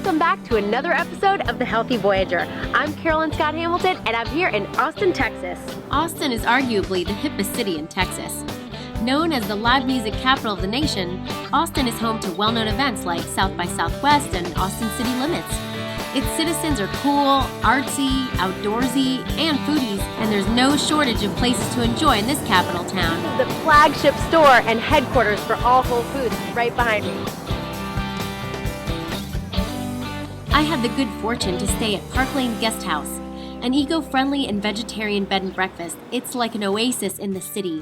Welcome back to another episode of The Healthy Voyager. I'm Carolyn Scott Hamilton, and I'm here in Austin, Texas. Austin is arguably the hippest city in Texas. Known as the live music capital of the nation, Austin is home to well-known events like South by Southwest and Austin City Limits. Its citizens are cool, artsy, outdoorsy, and foodies, and there's no shortage of places to enjoy in this capital town. The flagship store and headquarters for all Whole Foods is right behind me. I had the good fortune to stay at Park Lane Guest House, an eco-friendly and vegetarian bed and breakfast. It's like an oasis in the city,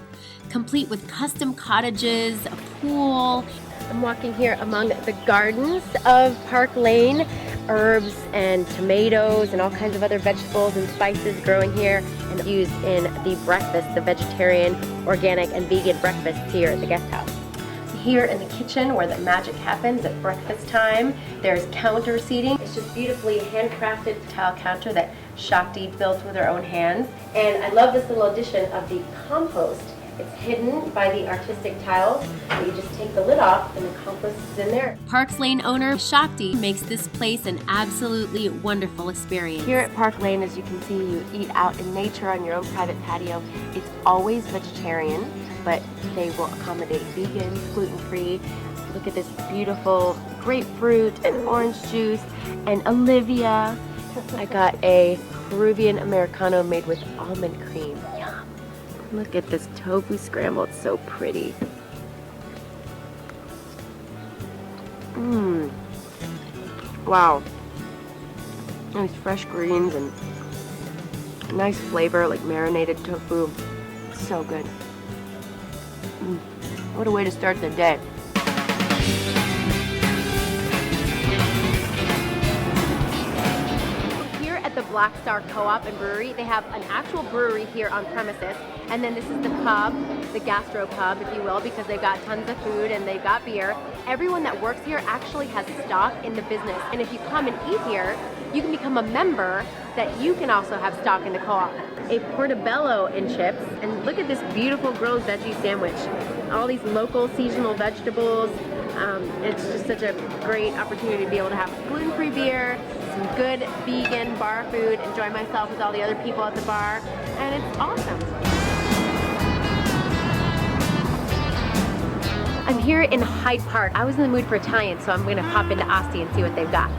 complete with custom cottages, a pool. I'm walking here among the gardens of Park Lane, herbs and tomatoes and all kinds of other vegetables and spices growing here and used in the breakfast, the vegetarian, organic, and vegan breakfasts here at the guest house. Here in the kitchen where the magic happens at breakfast time, there's counter seating. It's just beautifully handcrafted tile counter that Shakti built with her own hands. And I love this little addition of the compost. It's hidden by the artistic tiles. You just take the lid off and the compost is in there. Park Lane owner Shakti makes this place an absolutely wonderful experience. Here at Park Lane, as you can see, you eat out in nature on your own private patio. It's always vegetarian, but they will accommodate vegan, gluten-free. Look at this beautiful grapefruit and orange juice. And Olivia, I got a Peruvian Americano made with almond cream. Yum. Look at this tofu scramble, it's so pretty. Mmm. Wow. Nice fresh greens and nice flavor, like marinated tofu. So good. What a way to start the day. Here at the Black Star Co-op and Brewery, they have an actual brewery here on premises. And then this is the pub, the gastro pub, if you will, because they've got tons of food and they've got beer. Everyone that works here actually has stock in the business. And if you come and eat here, you can become a member that you can also have stock in the co-op. A portobello and chips, and look at this beautiful grilled veggie sandwich. All these local seasonal vegetables. It's just such a great opportunity to be able to have gluten-free beer, some good vegan bar food, enjoy myself with all the other people at the bar, and it's awesome. I'm here in Hyde Park. I was in the mood for Italian, so I'm gonna pop into Asti and see what they've got.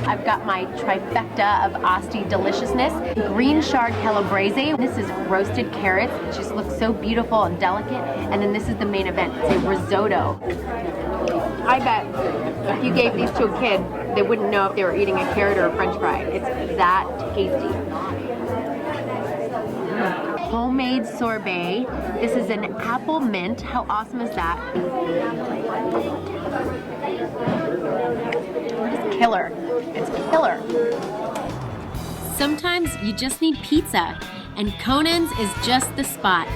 I've got my trifecta of Asti deliciousness. Green chard calabrese. This is roasted carrots. It just looks so beautiful and delicate. And then this is the main event. It's a risotto. I bet if you gave these to a kid, they wouldn't know if they were eating a carrot or a french fry. It's that tasty. Homemade sorbet. This is an apple mint. How awesome is that? It's killer. It's killer. Sometimes you just need pizza, and Conan's is just the spot.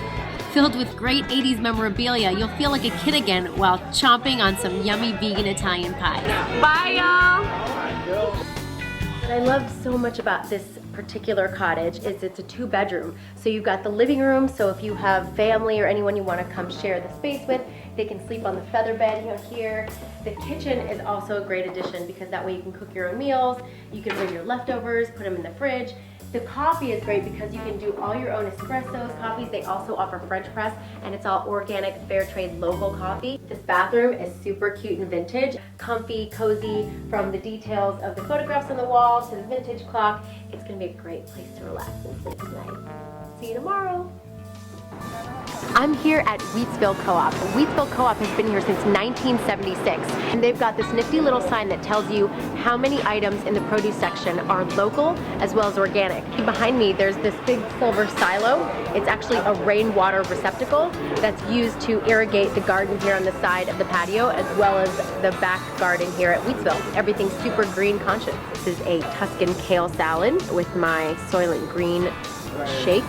Filled with great 80s memorabilia, you'll feel like a kid again while chomping on some yummy vegan Italian pie. Bye, y'all! What I love so much about this particular cottage is it's a 2-bedroom. So you've got the living room, so if you have family or anyone you want to come share the space with, they can sleep on the feather bed here. The kitchen is also a great addition because that way you can cook your own meals, you can bring your leftovers, put them in the fridge. The coffee is great because you can do all your own espressos, coffees. They also offer French press, and it's all organic, fair trade, local coffee. This bathroom is super cute and vintage, comfy, cozy, from the details of the photographs on the wall to the vintage clock. It's gonna be a great place to relax and sleep tonight. See you tomorrow. I'm here at Wheatsville Co-op. Wheatsville Co-op has been here since 1976, and they've got this nifty little sign that tells you how many items in the produce section are local as well as organic. Behind me, there's this big silver silo. It's actually a rainwater receptacle that's used to irrigate the garden here on the side of the patio, as well as the back garden here at Wheatsville. Everything's super green conscious. This is a Tuscan kale salad with my Soylent Green shake.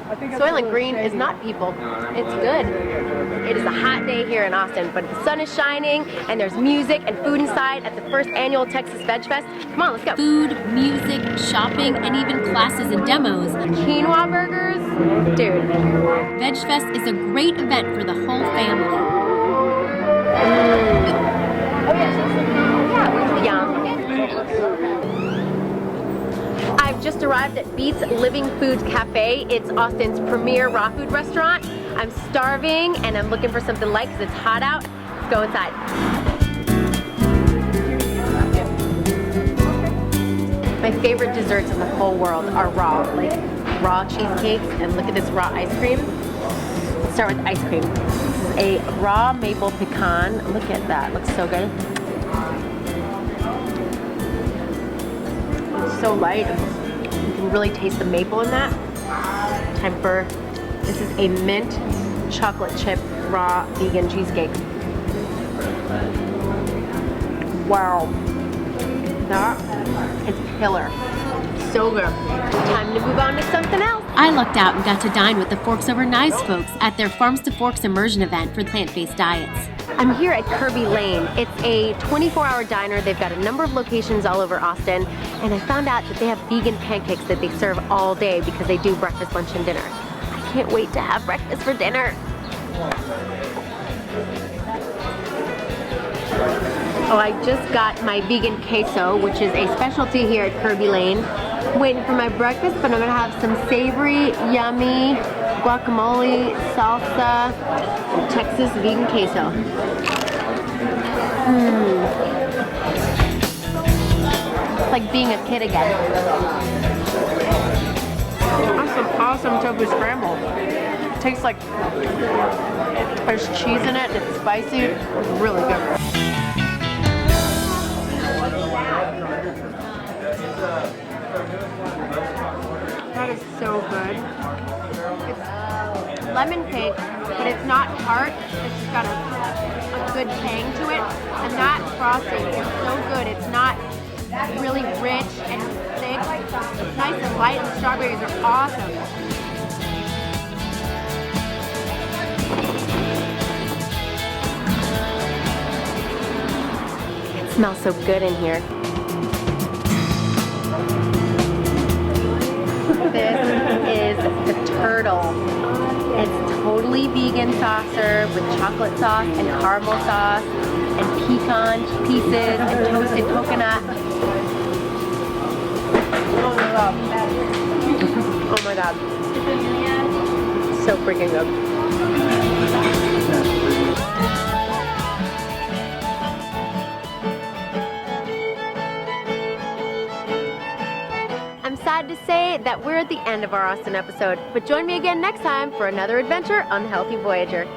Soylent Green is not people. It's good. It is a hot day here in Austin, but the sun is shining and there's music and food inside at the first annual Texas Veg Fest. Come on, let's go. Food, music, shopping, and even classes and demos. Quinoa burgers? Dude. Veg Fest is a great event for the whole family. Yum. I've just arrived at Beats Living Foods Cafe. It's Austin's premier raw food restaurant. I'm starving and I'm looking for something light because it's hot out. Let's go inside. My favorite desserts in the whole world are raw, like raw cheesecakes, and look at this raw ice cream. Let's start with ice cream. This is a raw maple pecan. Look at that, looks so good. It's so light. You can really taste the maple in that. Time for, this is a mint chocolate chip raw vegan cheesecake. Wow. That is killer. So good. Time to move on to something else. I lucked out and got to dine with the Forks Over Knives folks at their Farms to Forks immersion event for plant-based diets. I'm here at Kirby Lane. It's a 24-hour diner. They've got a number of locations all over Austin, and I found out that they have vegan pancakes that they serve all day because they do breakfast, lunch, and dinner. I can't wait to have breakfast for dinner. Oh, I just got my vegan queso, which is a specialty here at Kirby Lane. Waiting for my breakfast, but I'm gonna have some savory, yummy guacamole, salsa, Texas vegan queso. It's like being a kid again. That's some awesome tofu scramble. It tastes like there's cheese in it, it's spicy, it's really good. That is so good. It's lemon cake, but it's not tart. It's just got a good tang to it. And that frosting is so good. It's not really rich and thick. It's nice and light, and the strawberries are awesome. It smells so good in here. This is the turtle. It's totally vegan saucer with chocolate sauce and caramel sauce and pecan pieces and toasted coconut. Oh my god. So freaking good. Sad to say that we're at the end of our Austin episode, but join me again next time for another adventure on the Healthy Voyager.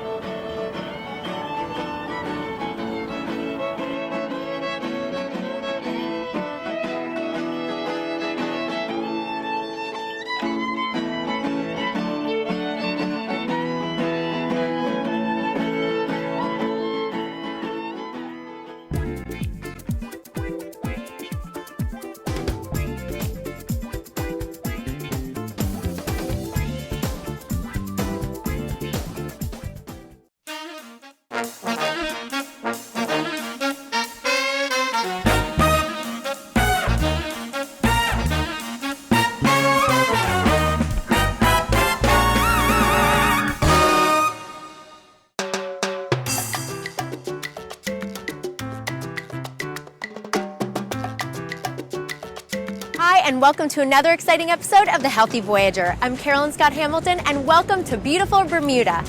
Hi, and welcome to another exciting episode of The Healthy Voyager. I'm Carolyn Scott Hamilton, and welcome to beautiful Bermuda.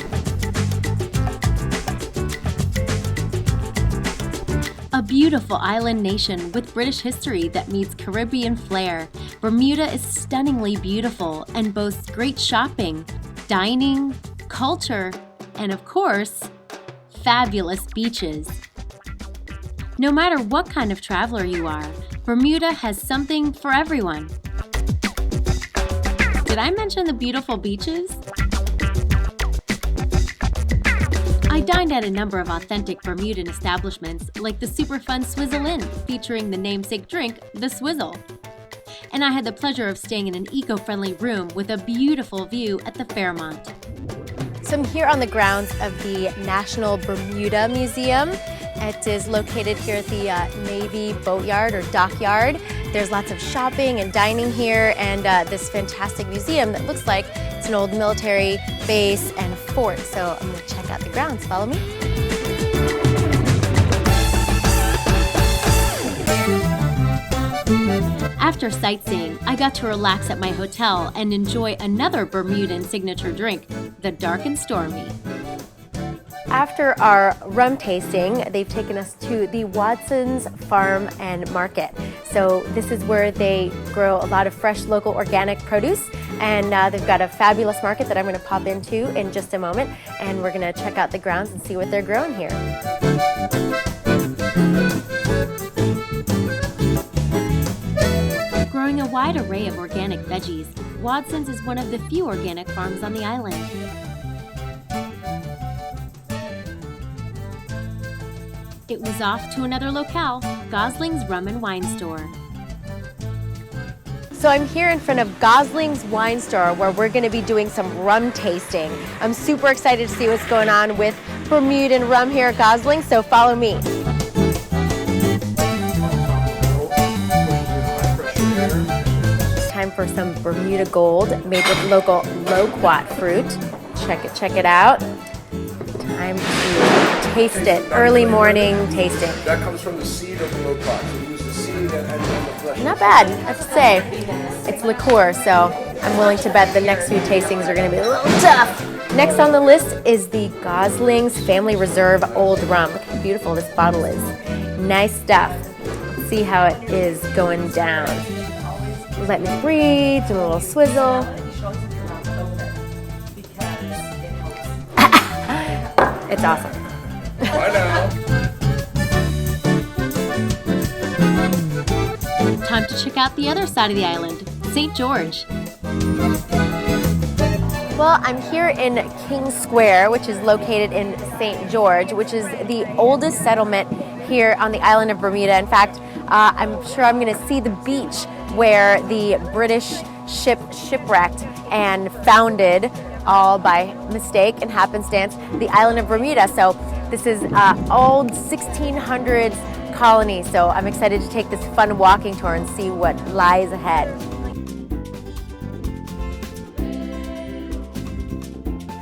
A beautiful island nation with British history that meets Caribbean flair, Bermuda is stunningly beautiful and boasts great shopping, dining, culture, and of course, fabulous beaches. No matter what kind of traveler you are, Bermuda has something for everyone. Did I mention the beautiful beaches? I dined at a number of authentic Bermudan establishments like the super fun Swizzle Inn, featuring the namesake drink, the Swizzle. and I had the pleasure of staying in an eco-friendly room with a beautiful view at the Fairmont. So I'm here on the grounds of the National Bermuda Museum. It is located here at the Navy Boatyard or Dockyard. There's lots of shopping and dining here, and this fantastic museum that looks like it's an old military base and fort. So I'm gonna check out the grounds. Follow me. After sightseeing, I got to relax at my hotel and enjoy another Bermudan signature drink, the Dark and Stormy. After our rum tasting, they've taken us to the Watson's Farm and Market. So this is where they grow a lot of fresh local organic produce, and they've got a fabulous market that I'm going to pop into in just a moment, and we're going to check out the grounds and see what they're growing here. Growing a wide array of organic veggies, Watson's is one of the few organic farms on the island. It was off to another locale, Gosling's Rum and Wine Store. So I'm here in front of Gosling's Wine Store, where we're going to be doing some rum tasting. I'm super excited to see what's going on with Bermudan rum here at Gosling, so follow me. Time for some Bermuda Gold made with local loquat fruit. Check it out. Time to taste it. Early morning tasting. That comes from the seed of the loquat. So we use the seed and the flesh. Not bad, I have to say. It's liqueur, so I'm willing to bet the next few tastings are going to be a little tough. Next on the list is the Gosling's Family Reserve Old Rum. Look how beautiful this bottle is. Nice stuff. Let's see how it is going down. Let me breathe, do a little swizzle. It's awesome. Bye now. Time to check out the other side of the island, St. George. Well, I'm here in King Square, which is located in St. George, which is the oldest settlement here on the island of Bermuda. In fact, I'm sure I'm going to see the beach where the British ship shipwrecked and founded, all by mistake and happenstance, the island of Bermuda. So this is old 1600s colony. So I'm excited to take this fun walking tour and see what lies ahead.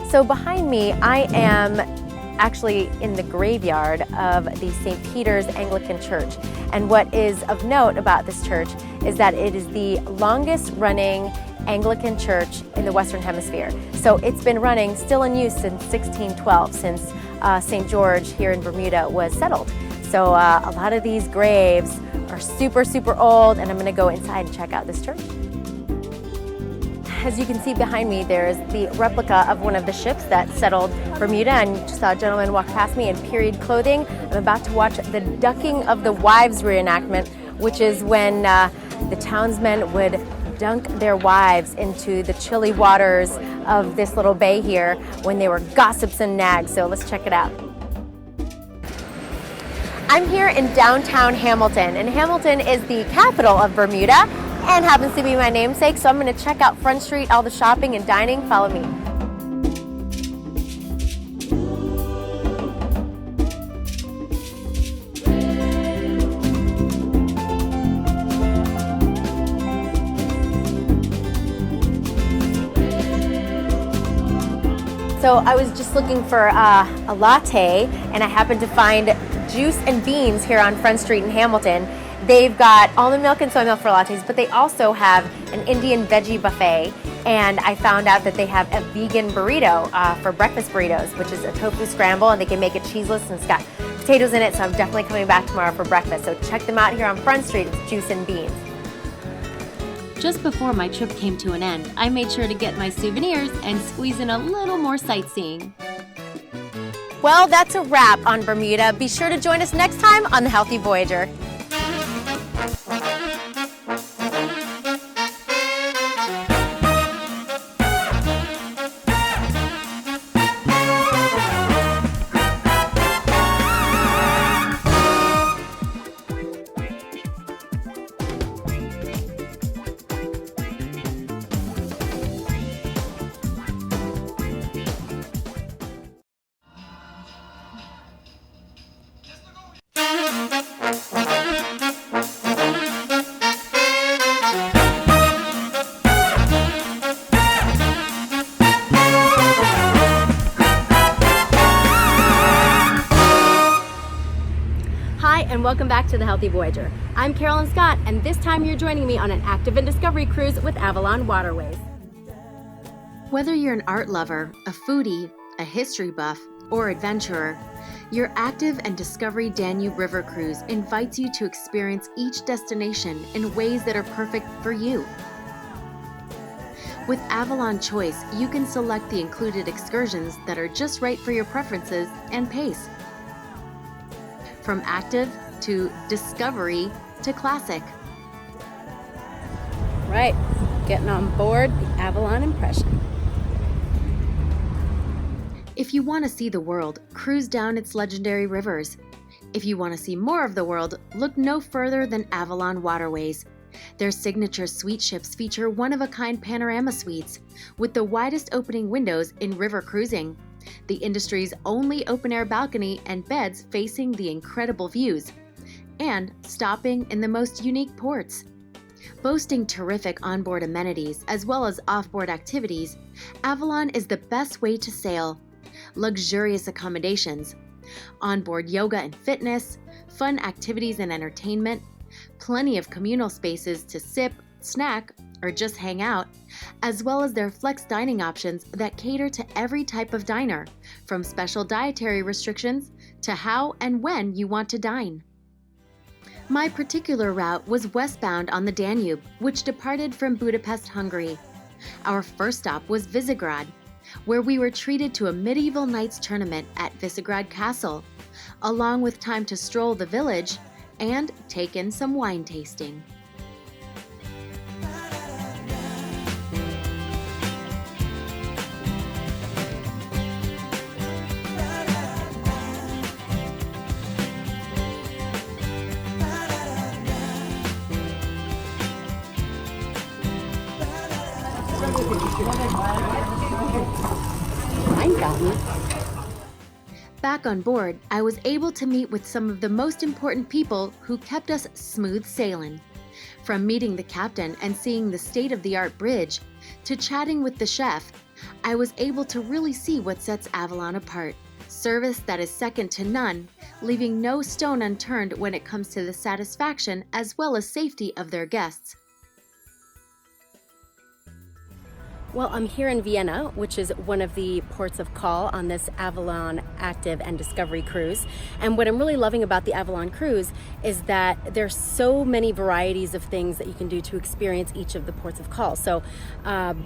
So behind me, I am actually in the graveyard of the St. Peter's Anglican Church. And what is of note about this church is that it is the longest running Anglican church in the Western Hemisphere. So it's been running, still in use since 1612, since St. George here in Bermuda was settled. So a lot of these graves are super, super old, and I'm gonna go inside and check out this church. As you can see behind me, there's the replica of one of the ships that settled Bermuda, and you just saw a gentleman walk past me in period clothing. I'm about to watch the Ducking of the Wives reenactment, which is when the townsmen would dunk their wives into the chilly waters of this little bay here when they were gossips and nags. So let's check it out. I'm here in downtown Hamilton, and Hamilton is the capital of Bermuda and happens to be my namesake, so I'm going to check out Front Street, all the shopping and dining. Follow me. So I was just looking for a latte, and I happened to find Juice and Beans here on Front Street in Hamilton. They've got almond milk and soy milk for lattes, but they also have an Indian veggie buffet, and I found out that they have a vegan burrito for breakfast burritos, which is a tofu scramble, and they can make it cheeseless, and it's got potatoes in it, so I'm definitely coming back tomorrow for breakfast. So check them out here on Front Street. It's Juice and Beans. Just before my trip came to an end, I made sure to get my souvenirs and squeeze in a little more sightseeing. Well, that's a wrap on Bermuda. Be sure to join us next time on The Healthy Voyager. welcome back to the Healthy Voyager. I'm Carolyn Scott, and this time you're joining me on an active and discovery cruise with Avalon Waterways. Whether you're an art lover, a foodie, a history buff, or adventurer, your Active and Discovery Danube River Cruise invites you to experience each destination in ways that are perfect for you. With Avalon Choice, you can select the included excursions that are just right for your preferences and pace. From active to discovery to classic. Right, getting on board the Avalon Impression. If you want to see the world, cruise down its legendary rivers. If you want to see more of the world, look no further than Avalon Waterways. Their signature suite ships feature one-of-a-kind panorama suites with the widest opening windows in river cruising, the industry's only open-air balcony and beds facing the incredible views, and stopping in the most unique ports. Boasting terrific onboard amenities as well as offboard activities, Avalon is the best way to sail. Luxurious accommodations, onboard yoga and fitness, fun activities and entertainment, plenty of communal spaces to sip, snack, or just hang out, as well as their flex dining options that cater to every type of diner, from special dietary restrictions to how and when you want to dine. My particular route was westbound on the Danube, which departed from Budapest, Hungary. Our first stop was Visegrad, where we were treated to a medieval knights tournament at Visegrad Castle, along with time to stroll the village and take in some wine tasting. Wine fountain. Back on board, I was able to meet with some of the most important people who kept us smooth sailing. From meeting the captain and seeing the state-of-the-art bridge, to chatting with the chef, I was able to really see what sets Avalon apart. Service that is second to none, leaving no stone unturned when it comes to the satisfaction as well as safety of their guests. Well, I'm here in Vienna, which is one of the ports of call on this Avalon Active and Discovery Cruise. And what I'm really loving about the Avalon Cruise is that there's so many varieties of things that you can do to experience each of the ports of call. So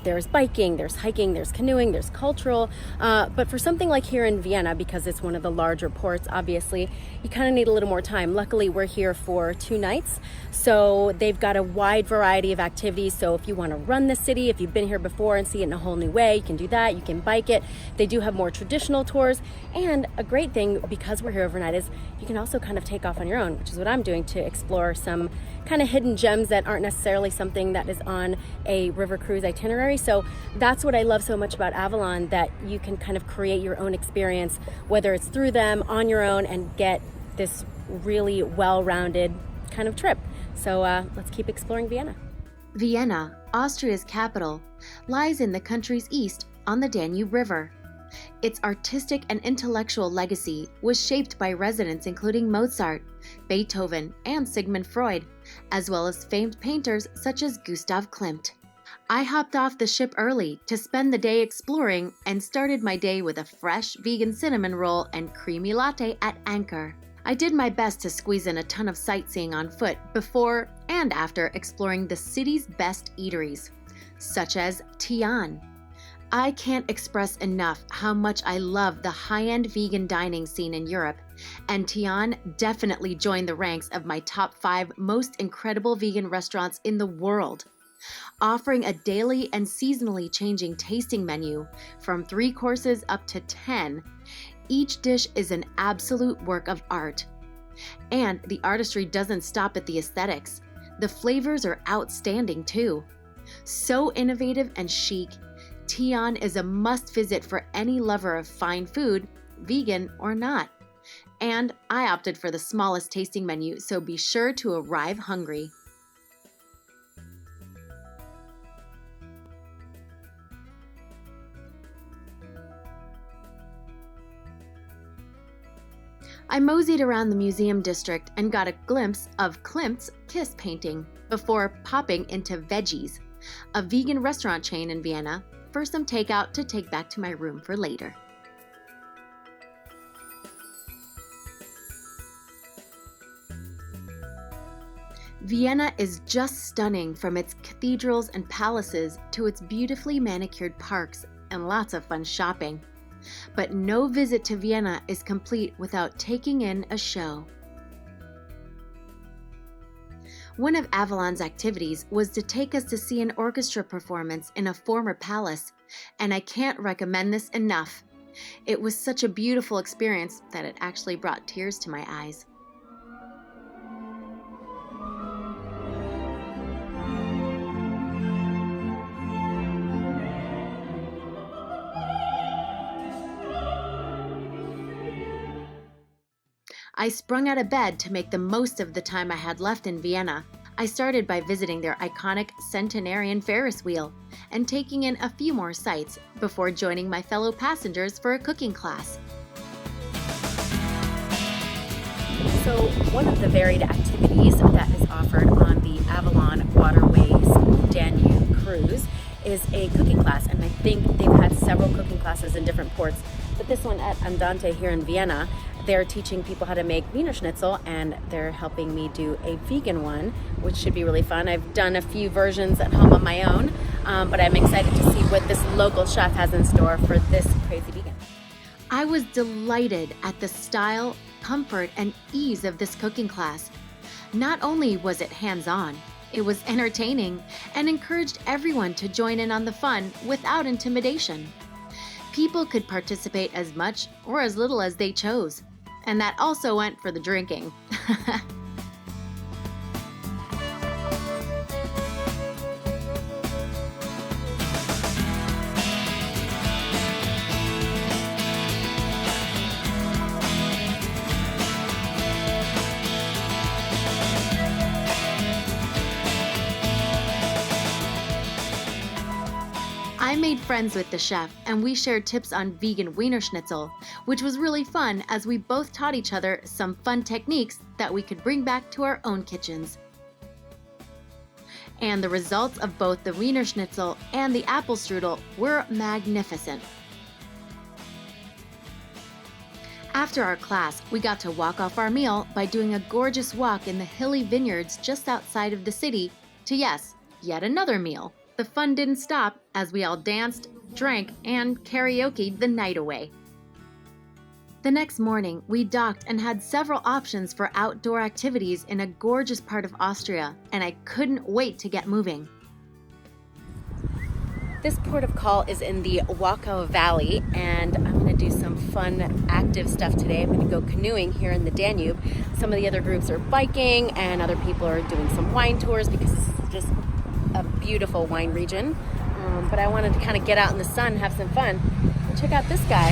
there's biking, there's hiking, there's canoeing, there's cultural. But for something like here in Vienna, because it's one of the larger ports, obviously, you kind of need a little more time. Luckily, we're here for 2 nights. So they've got a wide variety of activities. So if you want to run the city, if you've been here before and see it in a whole new way, you can do that. You can bike it. They do have more traditional tours. And a great thing, because we're here overnight, is you can also kind of take off on your own, which is what I'm doing, to explore some kind of hidden gems that aren't necessarily something that is on a river cruise itinerary. So that's what I love so much about Avalon, that you can kind of create your own experience, whether it's through them, on your own, and get this really well-rounded kind of trip. So let's keep exploring Vienna. Vienna, Austria's capital, lies in the country's east on the Danube River. Its artistic and intellectual legacy was shaped by residents including Mozart, Beethoven, and Sigmund Freud, as well as famed painters such as Gustav Klimt. I hopped off the ship early to spend the day exploring and started my day with a fresh vegan cinnamon roll and creamy latte at Anchor. I did my best to squeeze in a ton of sightseeing on foot before and after exploring the city's best eateries, such as Tian. I can't express enough how much I love the high-end vegan dining scene in Europe, and Tian definitely joined the ranks of my top 5 most incredible vegan restaurants in the world. Offering a daily and seasonally changing tasting menu from 3 courses up to 10, each dish is an absolute work of art. And the artistry doesn't stop at the aesthetics. The flavors are outstanding too. So innovative and chic, Tian is a must-visit for any lover of fine food, vegan or not. And I opted for the smallest tasting menu, so be sure to arrive hungry. I moseyed around the museum district and got a glimpse of Klimt's Kiss painting before popping into Veggies, a vegan restaurant chain in Vienna, for some takeout to take back to my room for later. Vienna is just stunning, from its cathedrals and palaces to its beautifully manicured parks and lots of fun shopping. But no visit to Vienna is complete without taking in a show. One of Avalon's activities was to take us to see an orchestra performance in a former palace, and I can't recommend this enough. It was such a beautiful experience that it actually brought tears to my eyes. I sprung out of bed to make the most of the time I had left in Vienna. I started by visiting their iconic centenarian Ferris wheel and taking in a few more sights before joining my fellow passengers for a cooking class. So one of the varied activities that is offered on the Avalon Waterways Danube Cruise is a cooking class, and I think they've had several cooking classes in different ports, but this one at Andante here in Vienna, they're teaching people how to make Wiener Schnitzel, and they're helping me do a vegan one, which should be really fun. I've done a few versions at home on my own, but I'm excited to see what this local chef has in store for this crazy vegan. I was delighted at the style, comfort, and ease of this cooking class. Not only was it hands-on, it was entertaining and encouraged everyone to join in on the fun without intimidation. People could participate as much or as little as they chose, and that also went for the drinking. I made friends with the chef, and we shared tips on vegan Wiener Schnitzel, which was really fun as we both taught each other some fun techniques that we could bring back to our own kitchens. And the results of both the Wiener Schnitzel and the apple strudel were magnificent. After our class, we got to walk off our meal by doing a gorgeous walk in the hilly vineyards just outside of the city to, yes, yet another meal. The fun didn't stop as we all danced, drank, and karaoke'd the night away. The next morning, we docked and had several options for outdoor activities in a gorgeous part of Austria, and I couldn't wait to get moving. This port of call is in the Wachau Valley, and I'm going to do some fun, active stuff today. I'm going to go canoeing here in the Danube. Some of the other groups are biking, and other people are doing some wine tours because this is just a beautiful wine region. But I wanted to kind of get out in the sun, have some fun. And check out this guy.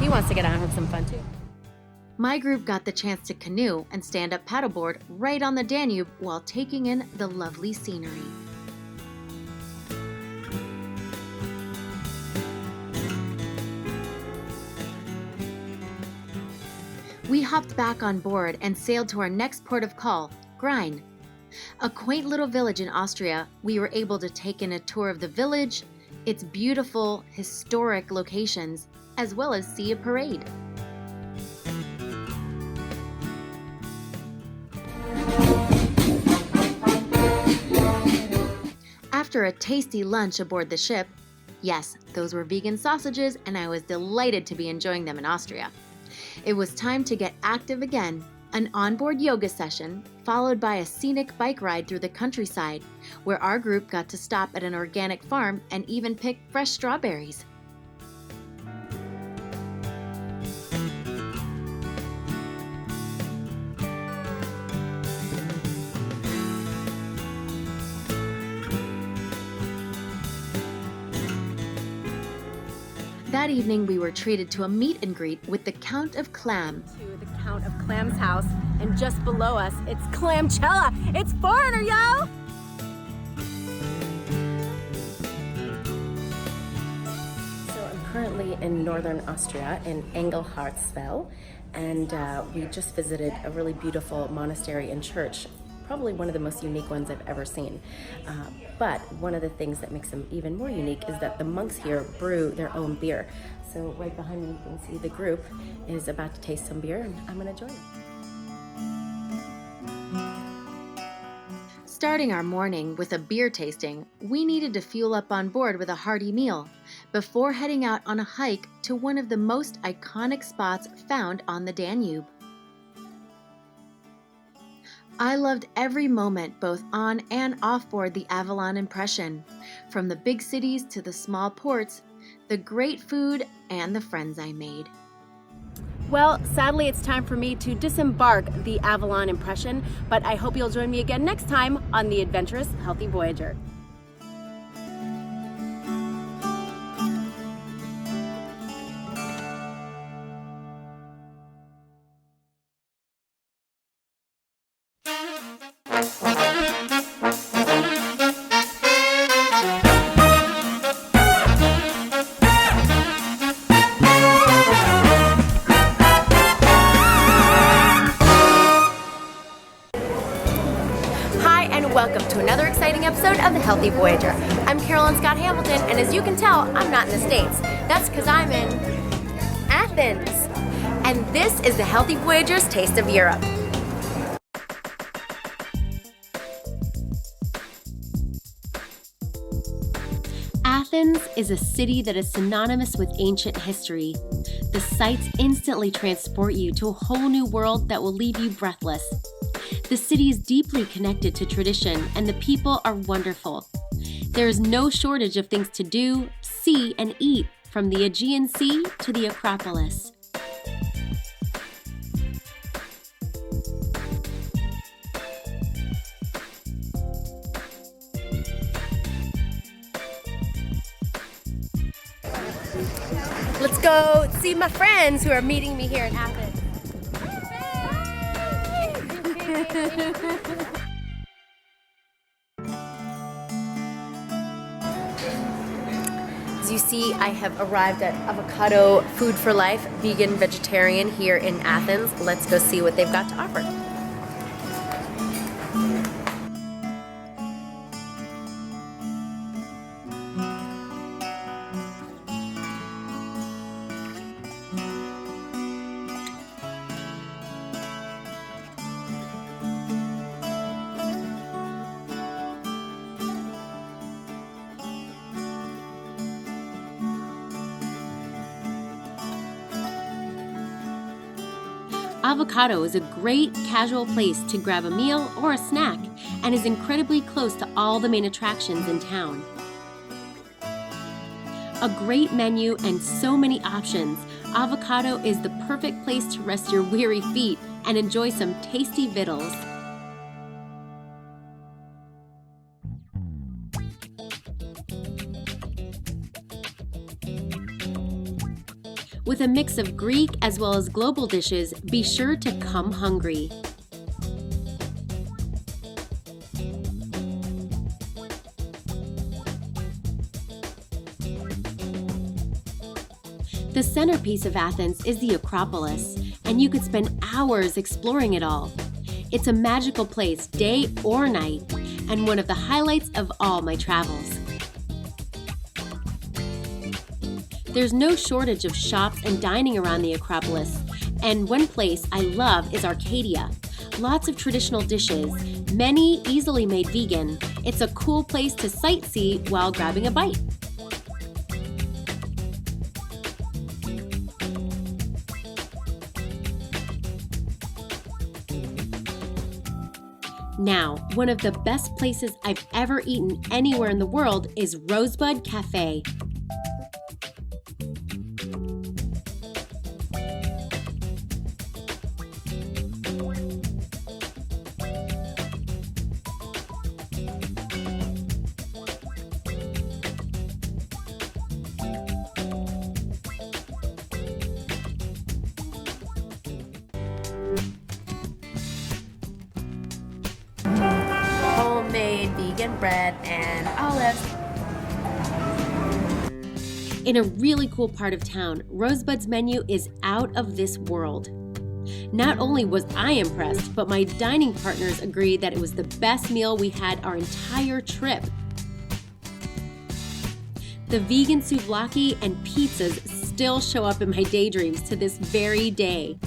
He wants to get out and have some fun too. My group got the chance to canoe and stand up paddleboard right on the Danube while taking in the lovely scenery. We hopped back on board and sailed to our next port of call, Grein. A quaint little village in Austria. We were able to take in a tour of the village, its beautiful, historic locations, as well as see a parade. After a tasty lunch aboard the ship, yes, those were vegan sausages, and I was delighted to be enjoying them in Austria. It was time to get active again. An onboard yoga session, followed by a scenic bike ride through the countryside, where our group got to stop at an organic farm and even pick fresh strawberries. That evening, we were treated to a meet and greet with the Count of Clam. To the Count of Clam's house, and just below us, it's Clamchella. It's Foreigner, yo! So I'm currently in northern Austria in Engelhartsfeld, and we just visited a really beautiful monastery and church, probably one of the most unique ones I've ever seen. But one of the things that makes them even more unique is that the monks here brew their own beer. So right behind me you can see the group is about to taste some beer, and I'm going to join them. Starting our morning with a beer tasting, we needed to fuel up on board with a hearty meal before heading out on a hike to one of the most iconic spots found on the Danube. I loved every moment both on and off board the Avalon Impression, from the big cities to the small ports, the great food, and the friends I made. Well, sadly, it's time for me to disembark the Avalon Impression, but I hope you'll join me again next time on the adventurous Healthy Voyager. Welcome to another exciting episode of the Healthy Voyager. I'm Carolyn Scott Hamilton, and as you can tell, I'm not in the States. That's because I'm in Athens. And this is the Healthy Voyager's Taste of Europe. Athens is a city that is synonymous with ancient history. The sights instantly transport you to a whole new world that will leave you breathless. The city is deeply connected to tradition, and the people are wonderful. There is no shortage of things to do, see, and eat, from the Aegean Sea to the Acropolis. Let's go see my friends who are meeting me here in Athens. As you see, I have arrived at Avocado Food for Life, vegan, vegetarian here in Athens. Let's go see what they've got to offer. Avocado is a great casual place to grab a meal or a snack and is incredibly close to all the main attractions in town. A great menu and so many options, Avocado is the perfect place to rest your weary feet and enjoy some tasty vittles. With a mix of Greek as well as global dishes, be sure to come hungry. The centerpiece of Athens is the Acropolis, and you could spend hours exploring it all. It's a magical place day or night, and one of the highlights of all my travels. There's no shortage of shops and dining around the Acropolis, and one place I love is Arcadia. Lots of traditional dishes, many easily made vegan. It's a cool place to sightsee while grabbing a bite. Now, one of the best places I've ever eaten anywhere in the world is Rosebud Cafe. Homemade vegan bread and olives. In a really cool part of town, Rosebud's menu is out of this world. Not only was I impressed, but my dining partners agreed that it was the best meal we had our entire trip. The vegan souvlaki and pizzas still show up in my daydreams to this very day.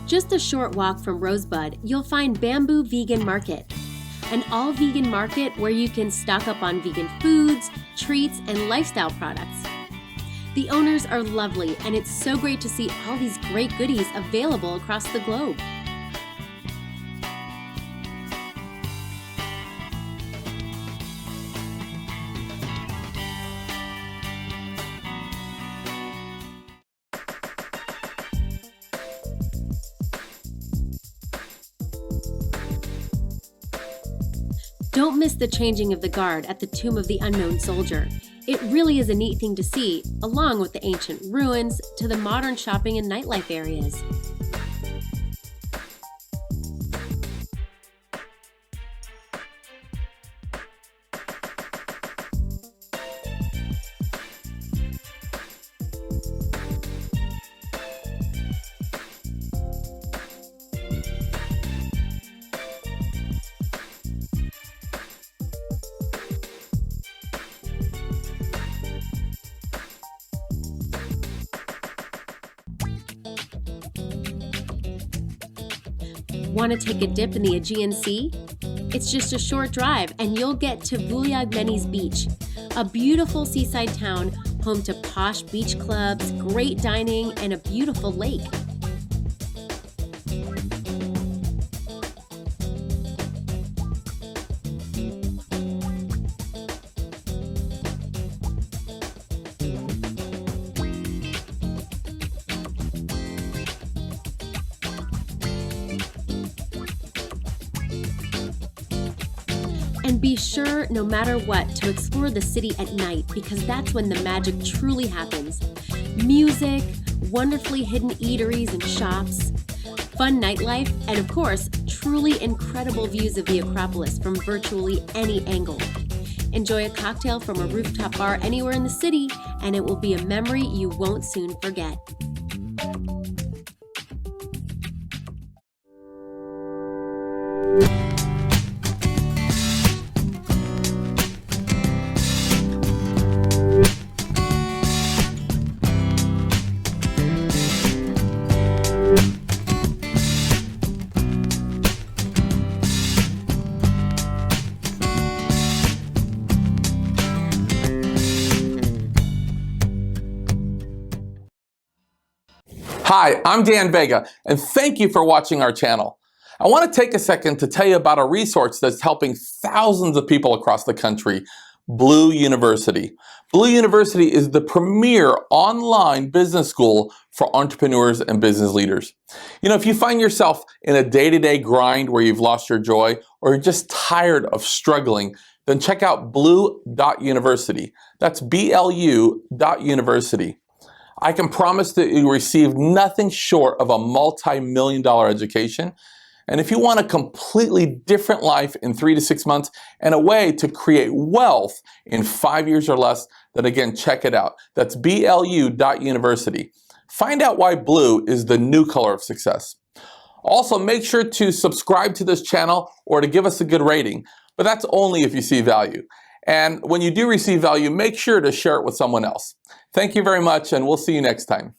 Just a short walk from Rosebud, you'll find Bamboo Vegan Market, an all-vegan market where you can stock up on vegan foods, treats, and lifestyle products. The owners are lovely, and it's so great to see all these great goodies available across the globe. Don't miss the changing of the guard at the Tomb of the Unknown Soldier. It really is a neat thing to see, along with the ancient ruins to the modern shopping and nightlife areas. Want to take a dip in the Aegean Sea? It's just a short drive and you'll get to Vouliagmenis Beach, a beautiful seaside town home to posh beach clubs, great dining, and a beautiful lake. And be sure, no matter what, to explore the city at night because that's when the magic truly happens. Music, wonderfully hidden eateries and shops, fun nightlife, and of course, truly incredible views of the Acropolis from virtually any angle. Enjoy a cocktail from a rooftop bar anywhere in the city, and it will be a memory you won't soon forget. Hi, I'm Dan Vega, and thank you for watching our channel. I want to take a second to tell you about a resource that's helping thousands of people across the country, Blue University. Blue University is the premier online business school for entrepreneurs and business leaders. You know, if you find yourself in a day-to-day grind where you've lost your joy or you're just tired of struggling, then check out blue.university. That's BLU.university. I can promise that you receive nothing short of a multi-million-dollar education. And if you want a completely different life in 3 to 6 months and a way to create wealth in 5 years or less, then again, check it out. That's BLU.university. Find out why blue is the new color of success. Also, make sure to subscribe to this channel or to give us a good rating, but that's only if you see value. And when you do receive value, make sure to share it with someone else. Thank you very much, and we'll see you next time.